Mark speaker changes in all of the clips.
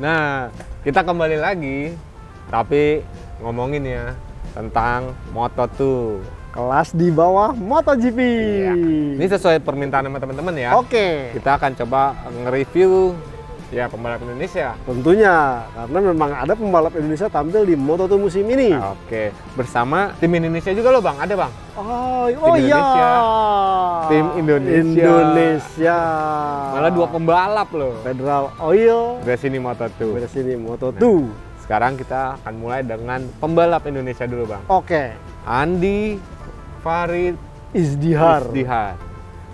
Speaker 1: Nah, kita kembali lagi, tapi ngomongin ya tentang Moto2.
Speaker 2: Kelas di bawah MotoGP.
Speaker 1: Iya. Ini sesuai permintaan sama teman-teman ya.
Speaker 2: Oke.
Speaker 1: Kita akan coba nge-review ya pembalap Indonesia.
Speaker 2: Tentunya, karena memang ada pembalap Indonesia tampil di Moto2 musim ini.
Speaker 1: Oke, bersama tim Indonesia juga loh Bang, ada Bang.
Speaker 2: Oh iya.
Speaker 1: Indonesia. Tim Indonesia.
Speaker 2: Indonesia.
Speaker 1: Malah 2 pembalap loh.
Speaker 2: Federal Oil.
Speaker 1: Gresini Moto2.
Speaker 2: Gresini Moto2.
Speaker 1: Sekarang kita akan mulai dengan pembalap Indonesia dulu Bang.
Speaker 2: Oke.
Speaker 1: Andi Farid
Speaker 2: Izdihar.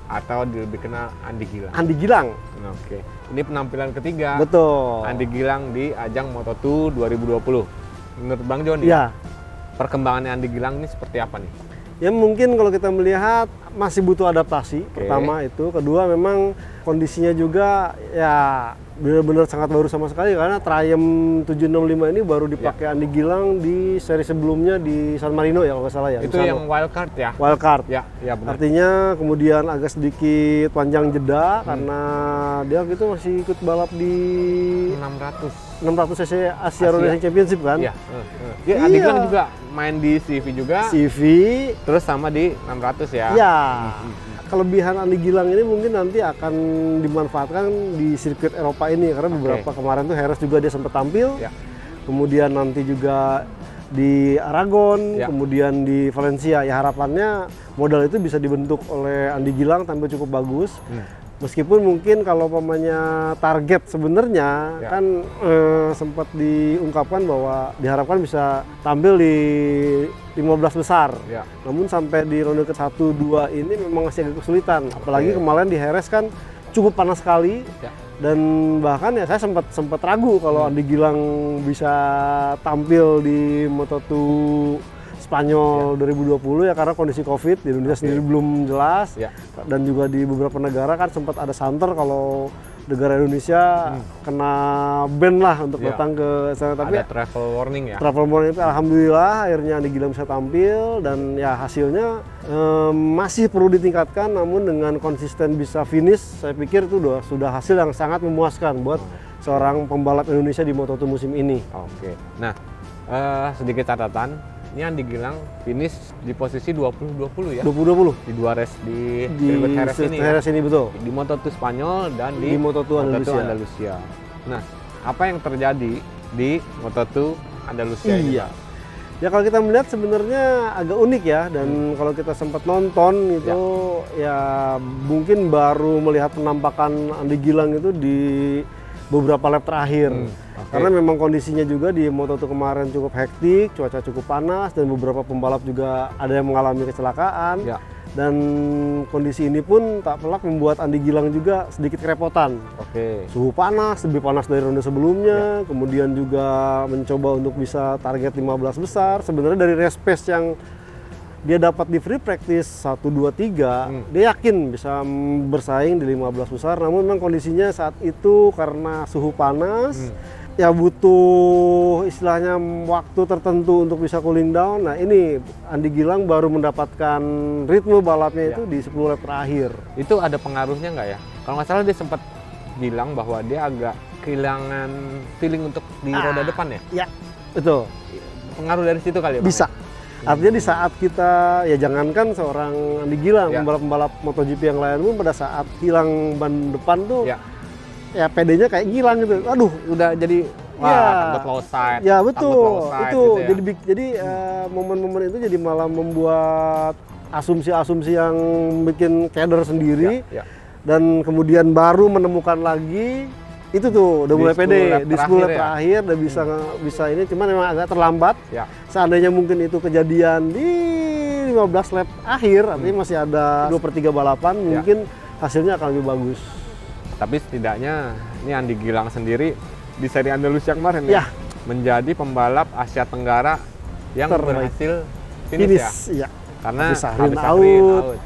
Speaker 1: Atau lebih kenal Andi Gilang.
Speaker 2: Andi Gilang.
Speaker 1: Oke. Ini penampilan ketiga.
Speaker 2: Betul.
Speaker 1: Andi Gilang di ajang Moto2 2020. Menurut Bang Joni,
Speaker 2: Ya.
Speaker 1: perkembangannya Andi Gilang ini seperti apa nih?
Speaker 2: Ya mungkin kalau kita melihat masih butuh adaptasi. Pertama itu, kedua memang kondisinya juga ya benar-benar sangat baru sama sekali karena Triumph 765 ini baru dipakai Andi Gilang di seri sebelumnya di San Marino ya kalau nggak salah ya.
Speaker 1: Itu yang wildcard ya?
Speaker 2: Wildcard.
Speaker 1: Ya benar.
Speaker 2: Artinya kemudian agak sedikit panjang jeda karena dia gitu masih ikut balap di 600 cc Asia Road Racing Championship kan?
Speaker 1: Iya. Andi Gilang juga main di CV juga.
Speaker 2: CV.
Speaker 1: Terus sama di 600 ya?
Speaker 2: Iya. Kelebihan Andi Gilang ini mungkin nanti akan dimanfaatkan di sirkuit Eropa ini karena beberapa kemarin tuh Jerez juga dia sempat tampil. Ya. Kemudian nanti juga di Aragon, kemudian di Valencia. Ya harapannya modal itu bisa dibentuk oleh Andi Gilang tampil cukup bagus. Meskipun mungkin kalau umpamanya target sebenarnya kan sempat diungkapkan bahwa diharapkan bisa tampil di 15 besar. Namun sampai di ronde ke-1, 2 ini memang masih agak kesulitan. Apalagi kemarin di Jerez kan cukup panas sekali. Dan bahkan ya saya sempat ragu kalau Andi Gilang bisa tampil di Moto2 Spanyol 2020 ya karena kondisi Covid di Indonesia sendiri belum jelas dan juga di beberapa negara kan sempat ada santer kalau negara Indonesia kena ban lah untuk datang ke sana, tapi
Speaker 1: ada travel warning ya.
Speaker 2: Travel warning itu alhamdulillah akhirnya Andi Gilang bisa tampil dan ya hasilnya masih perlu ditingkatkan, namun dengan konsisten bisa finish saya pikir itu sudah hasil yang sangat memuaskan buat seorang pembalap Indonesia di Moto2 musim ini.
Speaker 1: Oke. Nah, sedikit catatan. Ini Andi Gilang finish di posisi 20-20 ya?
Speaker 2: 20-20.
Speaker 1: Di 2 race di sirkuit Jerez ini
Speaker 2: Jerez ini betul.
Speaker 1: Di Moto2 Spanyol dan di
Speaker 2: Moto2
Speaker 1: Andalusia. Nah, apa yang terjadi di Moto2 Andalusia ini?
Speaker 2: Iya. Ya kalau kita melihat sebenarnya agak unik ya, dan kalau kita sempat nonton itu ya mungkin baru melihat penampakan Andi Gilang itu di beberapa lap terakhir. Karena memang kondisinya juga di Moto2 kemarin cukup hektik, cuaca cukup panas dan beberapa pembalap juga ada yang mengalami kecelakaan. Dan kondisi ini pun tak pelak membuat Andi Gilang juga sedikit kerepotan. Suhu panas, lebih panas dari ronde sebelumnya, kemudian juga mencoba untuk bisa target 15 besar. Sebenarnya dari race pace yang dia dapat di free practice 1, 2, 3, dia yakin bisa bersaing di 15 besar, namun memang kondisinya saat itu karena suhu panas, ya butuh istilahnya waktu tertentu untuk bisa cooling down. Nah ini Andi Gilang baru mendapatkan ritme balapnya itu di 10 lap terakhir.
Speaker 1: Itu ada pengaruhnya nggak ya? Kalau nggak salah dia sempat bilang bahwa dia agak kehilangan feeling untuk di roda depan ya?
Speaker 2: Ya, betul.
Speaker 1: Pengaruh dari situ kali ya Bang?
Speaker 2: Bisa. Artinya di saat kita, ya jangankan seorang Andi Gilang, pembalap-pembalap MotoGP yang lain pun pada saat hilang ban depan tuh ya PD-nya kayak Gilang gitu. Aduh,
Speaker 1: udah jadi takut low side.
Speaker 2: Ya betul,
Speaker 1: side,
Speaker 2: itu
Speaker 1: gitu ya.
Speaker 2: jadi momen-momen itu jadi malah membuat asumsi-asumsi yang bikin keder sendiri. Dan kemudian baru menemukan lagi itu tuh udah mulai pede di 10 lap terakhir udah bisa ini, cuman memang agak terlambat. Seandainya mungkin itu kejadian di 15 lap akhir, artinya masih ada 2/3 balapan, mungkin hasilnya akan lebih bagus.
Speaker 1: Tapi setidaknya ini Andi Gilang sendiri di seri Andalusia kemarin menjadi pembalap Asia Tenggara yang berhasil finish ya. Karena Habis out,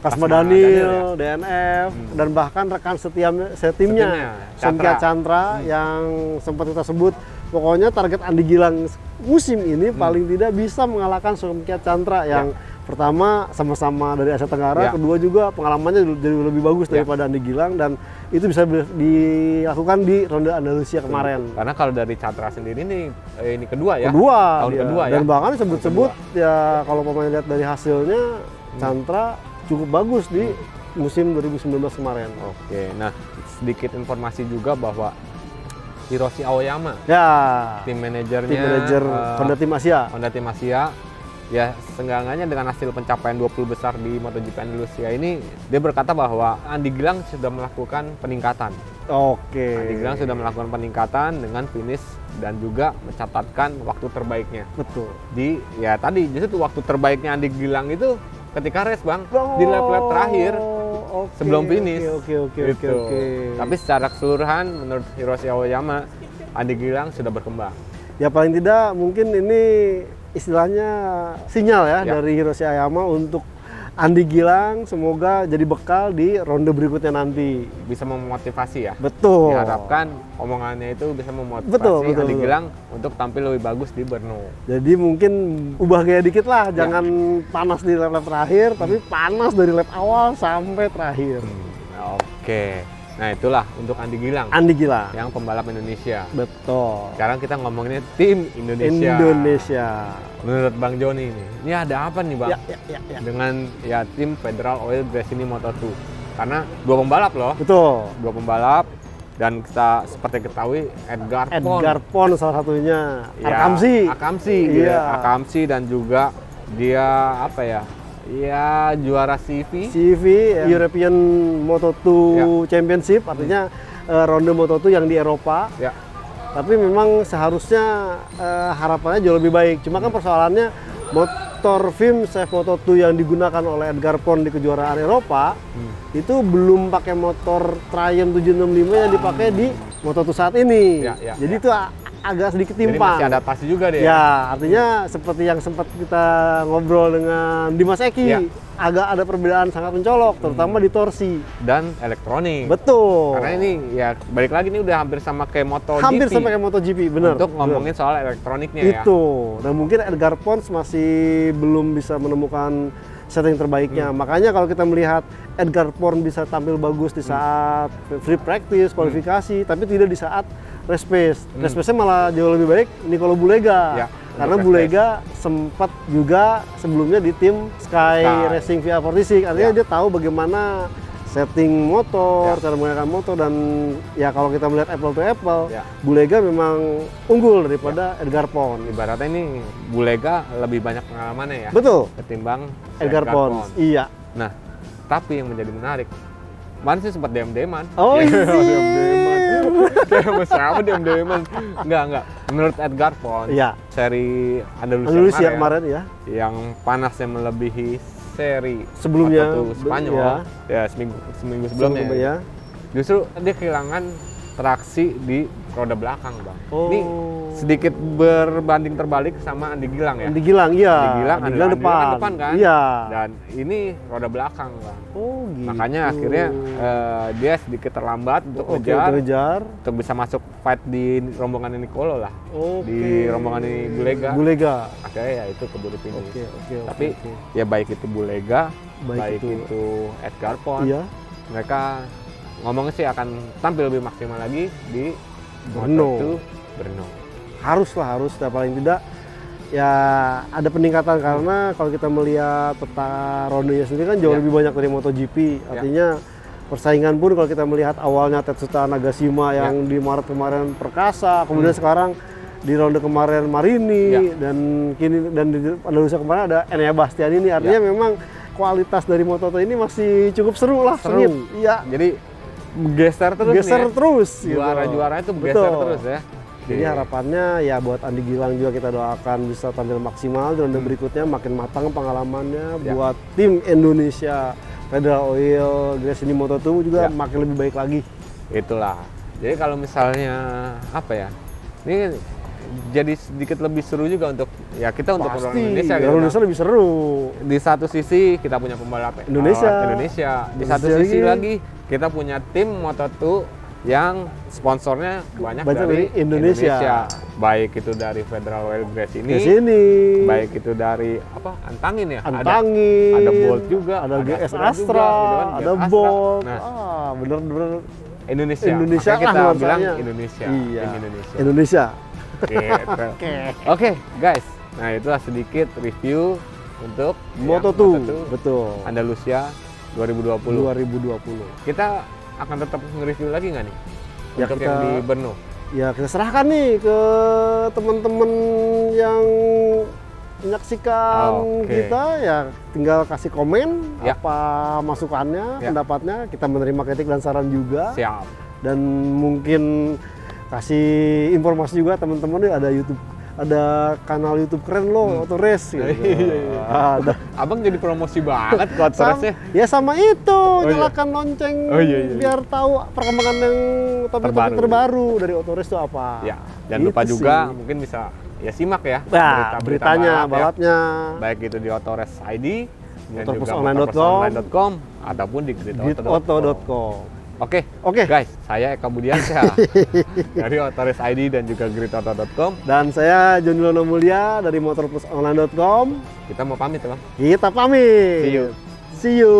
Speaker 2: Kasma Daniel, DNF, dan bahkan rekan setimnya Somkia Chandra yang sempat kita sebut pokoknya target Andi Gilang musim ini paling tidak bisa mengalahkan Somkia Chandra yang Pertama, sama-sama dari Asia Tenggara, kedua juga pengalamannya jadi lebih bagus daripada Andi Gilang, dan itu bisa dilakukan di ronde Andalusia kemarin.
Speaker 1: Karena kalau dari Chandra sendiri ini kedua ya?
Speaker 2: Tahun
Speaker 1: kedua ya?
Speaker 2: Dan bahkan sebut-sebut ya kalau pemain lihat dari hasilnya, Chandra cukup bagus di musim 2019 kemarin.
Speaker 1: Oke, nah sedikit informasi juga bahwa Hiroshi Aoyama, tim manajer
Speaker 2: Honda Tim Asia.
Speaker 1: Ya, seenggaknya dengan hasil pencapaian 20 besar di MotoGP Andalusia ini, dia berkata bahwa Andi Gilang sudah melakukan peningkatan. Andi Gilang sudah melakukan peningkatan dengan finish dan juga mencatatkan waktu terbaiknya.
Speaker 2: Betul.
Speaker 1: Justru waktu terbaiknya Andi Gilang itu ketika race, Bang, di lap-lap terakhir sebelum finish.
Speaker 2: Oke.
Speaker 1: Tapi secara keseluruhan menurut Hiroshi Aoyama, Andi Gilang sudah berkembang.
Speaker 2: Ya paling tidak mungkin ini istilahnya sinyal ya dari Hiroshi Aoyama untuk Andi Gilang, semoga jadi bekal di ronde berikutnya nanti.
Speaker 1: Bisa memotivasi ya?
Speaker 2: Betul.
Speaker 1: Diharapkan omongannya itu bisa memotivasi Andi Gilang untuk tampil lebih bagus di Brno.
Speaker 2: Jadi mungkin ubah gaya dikit lah, jangan panas di lap terakhir, tapi panas dari lap awal sampai terakhir.
Speaker 1: Oke. Nah itulah untuk Andi Gilang. Yang pembalap Indonesia.
Speaker 2: Betul.
Speaker 1: Sekarang kita ngomongin tim Indonesia. Menurut Bang Joni ini ada apa nih Bang? Dengan tim Federal Oil Gresini Moto2. Karena 2 pembalap loh.
Speaker 2: Betul.
Speaker 1: 2 pembalap. Dan kita seperti ketahui Edgar
Speaker 2: Pon salah satunya.
Speaker 1: Akamsi dan juga dia juara CV
Speaker 2: European Moto2 Championship, artinya ronde Moto2 yang di Eropa. Tapi memang seharusnya harapannya jauh lebih baik. Cuma kan persoalannya motor VIM Safe Moto2 yang digunakan oleh Edgar Pon di kejuaraan Eropa itu belum pakai motor Triumph 765 yang dipakai di Moto2 saat ini. Jadi itu agak sedikit timpang.
Speaker 1: Jadi masih adaptasi juga deh.
Speaker 2: Ya, artinya seperti yang sempat kita ngobrol dengan Dimas Eki, agak ada perbedaan sangat mencolok, terutama di torsi
Speaker 1: dan elektronik.
Speaker 2: Betul.
Speaker 1: Karena ini balik lagi ini udah hampir sama kayak MotoGP.
Speaker 2: Hampir sama kayak MotoGP, benar.
Speaker 1: Untuk ngomongin soal elektroniknya
Speaker 2: itu. Dan mungkin Edgar Pons masih belum bisa menemukan setting terbaiknya. Makanya kalau kita melihat Edgar Pons bisa tampil bagus di saat free practice, kualifikasi, tapi tidak di saat race pace. Race pace-nya malah jauh lebih baik Nicolo Bulega. Karena Bulega sempat juga sebelumnya di tim Sky Racing VR46. Artinya dia tahu bagaimana setting motor, cara menggunakan motor, dan kalau kita melihat apple to apple, Bulega memang unggul daripada Edgar Pons.
Speaker 1: Ibaratnya ini Bulega lebih banyak pengalamannya ya.
Speaker 2: Betul.
Speaker 1: Ketimbang
Speaker 2: Edgar Pons. Iya.
Speaker 1: Nah, tapi yang menjadi menarik, kemarin sih sempat DM-an.
Speaker 2: Oh iya.
Speaker 1: Kayak siapa DM-an? Enggak. Menurut Edgar Pons, seri
Speaker 2: Andalusia kemarin
Speaker 1: yang panasnya melebihi seri
Speaker 2: sebelumnya
Speaker 1: Spanyol seminggu sebelumnya. Justru dia kehilangan traksi di roda belakang, Bang. Ini sedikit berbanding terbalik sama Andi Gilang ya.
Speaker 2: Andi Gilang
Speaker 1: depan kan.
Speaker 2: Iya.
Speaker 1: Dan ini roda belakang, Bang.
Speaker 2: Gitu.
Speaker 1: Makanya akhirnya dia sedikit terlambat untuk ngejar, untuk bisa masuk fight di rombongan Nicolo lah. Di rombongan ini Bulega. Akhirnya itu keburu finish. Tapi baik itu Bulega, baik itu Edgar Pons, mereka ngomongnya sih akan tampil lebih maksimal lagi di Brno. Harus, paling tidak ada peningkatan, karena kalau kita melihat peta rondenya sendiri kan jauh lebih banyak dari MotoGP. Artinya persaingan pun kalau kita melihat awalnya Tetsuta Nagashima yang di Maret kemarin Perkasa, kemudian sekarang di ronde kemarin Marini, dan kini di Andalusia kemarin ada Enea Bastianini. Artinya memang kualitas dari Moto2 ini masih cukup seru lah. Iya. Jadi geser terus
Speaker 2: gitu.
Speaker 1: Juara-juara itu bergeser terus ya.
Speaker 2: Jadi harapannya buat Andi Gilang juga kita doakan bisa tampil maksimal di ronde berikutnya, makin matang pengalamannya. Buat tim Indonesia Federal Oil Gresini Moto2 juga makin lebih baik lagi. Itulah.
Speaker 1: Jadi kalau misalnya ini jadi sedikit lebih seru juga untuk kita untuk orang Indonesia gitu.
Speaker 2: Indonesia lebih seru.
Speaker 1: Di satu sisi kita punya pembalap Indonesia. Di satu sisi lagi kita punya tim Moto2 yang sponsornya banyak dari Indonesia. Baik itu dari Federal Wheelgrass
Speaker 2: ke sini.
Speaker 1: Baik itu dari apa? Antangin ya?
Speaker 2: Antangin.
Speaker 1: Ada Bolt juga,
Speaker 2: ada GS Astra,
Speaker 1: gitu kan,
Speaker 2: ada
Speaker 1: Astra.
Speaker 2: Bolt.
Speaker 1: Nah,
Speaker 2: bener-bener
Speaker 1: Indonesia.
Speaker 2: Indonesia
Speaker 1: Makanya kita
Speaker 2: lah
Speaker 1: bilang
Speaker 2: bahasanya.
Speaker 1: Indonesia.
Speaker 2: Iya.
Speaker 1: Tim Indonesia.
Speaker 2: Indonesia.
Speaker 1: Gitu. Oke, guys. Nah, itulah sedikit review untuk
Speaker 2: Moto2. Betul.
Speaker 1: Andalusia 2020.
Speaker 2: 2020.
Speaker 1: Kita akan tetap nge-review lagi nggak nih?
Speaker 2: Ya,
Speaker 1: untuk yang di Brno.
Speaker 2: Ya kita serahkan nih ke teman-teman yang menyaksikan kita, ya tinggal kasih komen apa masukannya, pendapatnya. Kita menerima kritik dan saran juga.
Speaker 1: Siap.
Speaker 2: Dan mungkin kasih informasi juga teman-teman, ada YouTube, ada kanal YouTube keren loh, Auto Race gitu.
Speaker 1: Abang jadi promosi banget ke Auto Race-nya.
Speaker 2: Ya sama itu, nyalakan lonceng biar tahu perkembangan yang topik-topik terbaru dari Auto Race itu apa.
Speaker 1: Ya, jangan lupa juga mungkin bisa ya simak ya
Speaker 2: beritanya, balapnya.
Speaker 1: Baik itu di Auto Race ID,
Speaker 2: motorplusonline.com
Speaker 1: ataupun di
Speaker 2: gridauto.com.
Speaker 1: Oke, guys, saya Eka Budiansyah dari Auto Race ID dan juga gridauto.com.
Speaker 2: Dan saya John Dilono Mulia dari motorplusonline.com.
Speaker 1: Kita mau pamit, Bang.
Speaker 2: Kita pamit.
Speaker 1: See you.
Speaker 2: See you.